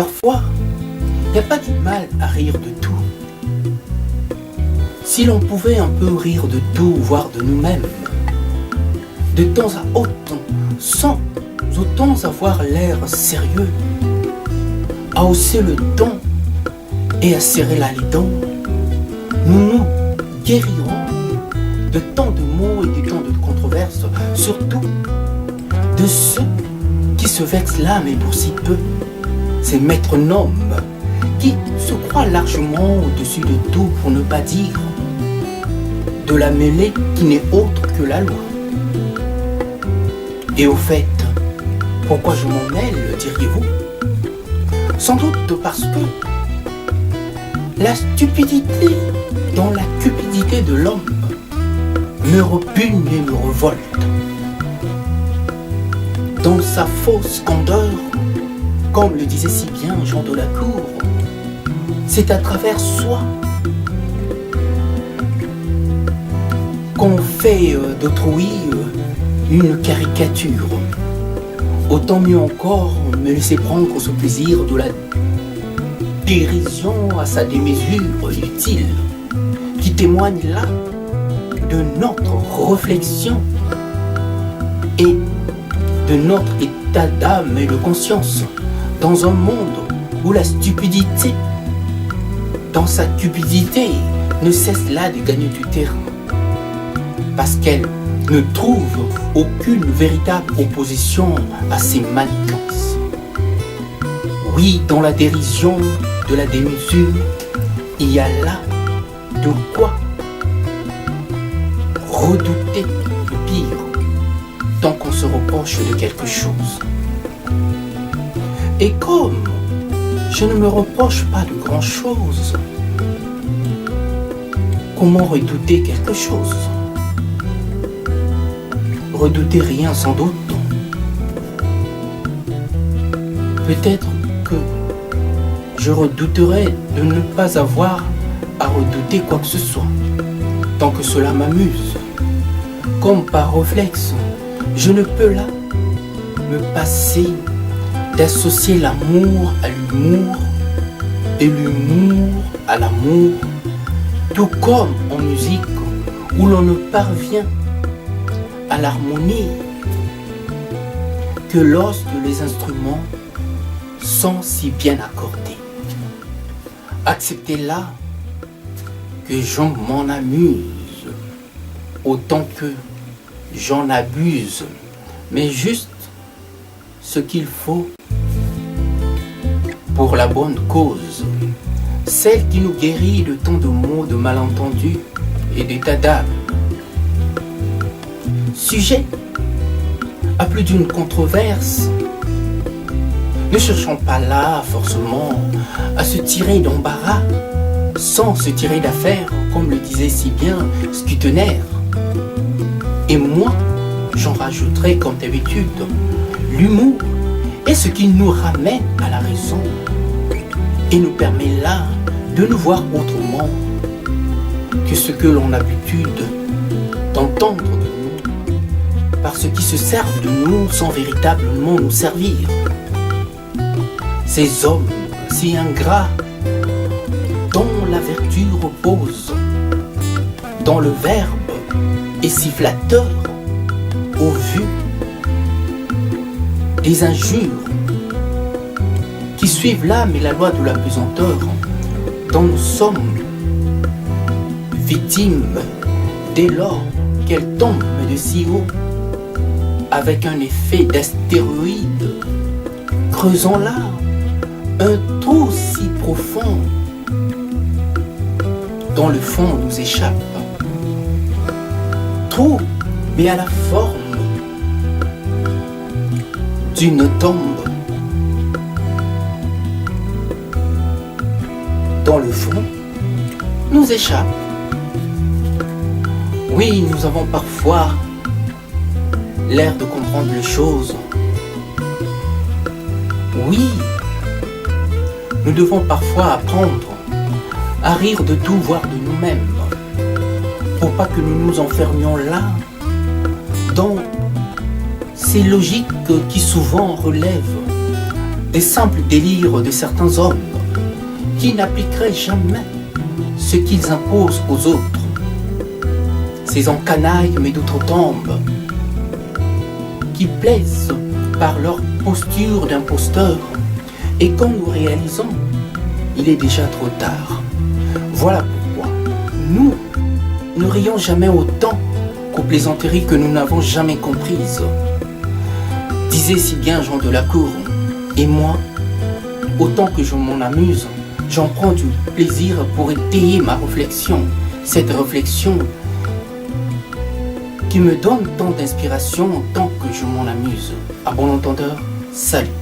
Parfois, il n'y a pas de mal à rire de tout. Si l'on pouvait un peu rire de tout, voire de nous-mêmes, de temps à autre, sans autant avoir l'air sérieux, à hausser le ton et à serrer la dent, nous nous guérirons de tant de mots et de tant de controverses, surtout de ceux qui se vexent l'âme et pour si peu, ces métronomes qui se croient largement au-dessus de tout pour ne pas dire de la mêlée qui n'est autre que la loi. Et au fait, pourquoi je m'en mêle, diriez-vous? Sans doute parce que la stupidité dans la cupidité de l'homme me repugne et me révolte. Dans sa fausse candeur, comme le disait si bien Jean de la Cour, c'est à travers soi qu'on fait d'autrui une caricature. Autant mieux encore me laisser prendre ce plaisir de la dérision à sa démesure utile, qui témoigne là de notre réflexion et de notre état d'âme et de conscience dans un monde où la stupidité, dans sa cupidité, ne cesse là de gagner du terrain parce qu'elle ne trouve aucune véritable opposition à ses manigances. Oui, dans la dérision de la démesure, il y a là de quoi redouter le pire tant qu'on se reproche de quelque chose. Et comme je ne me reproche pas de grand-chose, comment redouter quelque chose? Redouter rien sans doute. Peut-être que je redouterais de ne pas avoir à redouter quoi que ce soit, tant que cela m'amuse. Comme par réflexe, je ne peux là me passer d'associer l'amour à l'humour et l'humour à l'amour, tout comme en musique où l'on ne parvient à l'harmonie que lorsque les instruments sont si bien accordés. Acceptez là que j'en m'en amuse autant que j'en abuse, mais juste ce qu'il faut pour la bonne cause, celle qui nous guérit de tant de mots, de malentendus et d'états d'âme. Sujet à plus d'une controverse, ne cherchons pas là forcément à se tirer d'embarras sans se tirer d'affaire, comme le disait si bien Scutenaire. Et moi, j'en rajouterai comme d'habitude, l'humour est ce qui nous ramène à la raison et nous permet là de nous voir autrement que ce que l'on a l'habitude d'entendre de nous, par ceux qui se servent de nous sans véritablement nous servir. Ces hommes si ingrats dont la vertu repose dans le verbe et si flatteur au vu des injures qui suivent l'âme et la loi de la pesanteur, dont nous sommes victimes dès lors qu'elle tombe de si haut avec un effet d'astéroïde, creusant là un trou si profond dont le fond nous échappe. Trou, mais à la forme d'une tombe dont le fond nous échappe. Oui, nous avons parfois l'air de comprendre les choses. Oui, nous devons parfois apprendre à rire de tout, voire de nous-mêmes, pour pas que nous nous enfermions là, dans ces logiques qui souvent relèvent des simples délires de certains hommes qui n'appliqueraient jamais ce qu'ils imposent aux autres. Ces encanailles mais d'outre-tombe qui plaisent par leur posture d'imposteur, et quand nous réalisons, il est déjà trop tard. Voilà pourquoi nous ne rions jamais autant qu'aux plaisanteries que nous n'avons jamais comprises. Disait si bien Jean de la Cour, et moi, autant que je m'en amuse, j'en prends du plaisir pour étayer ma réflexion, cette réflexion qui me donne tant d'inspiration tant que je m'en amuse. À bon entendeur, salut.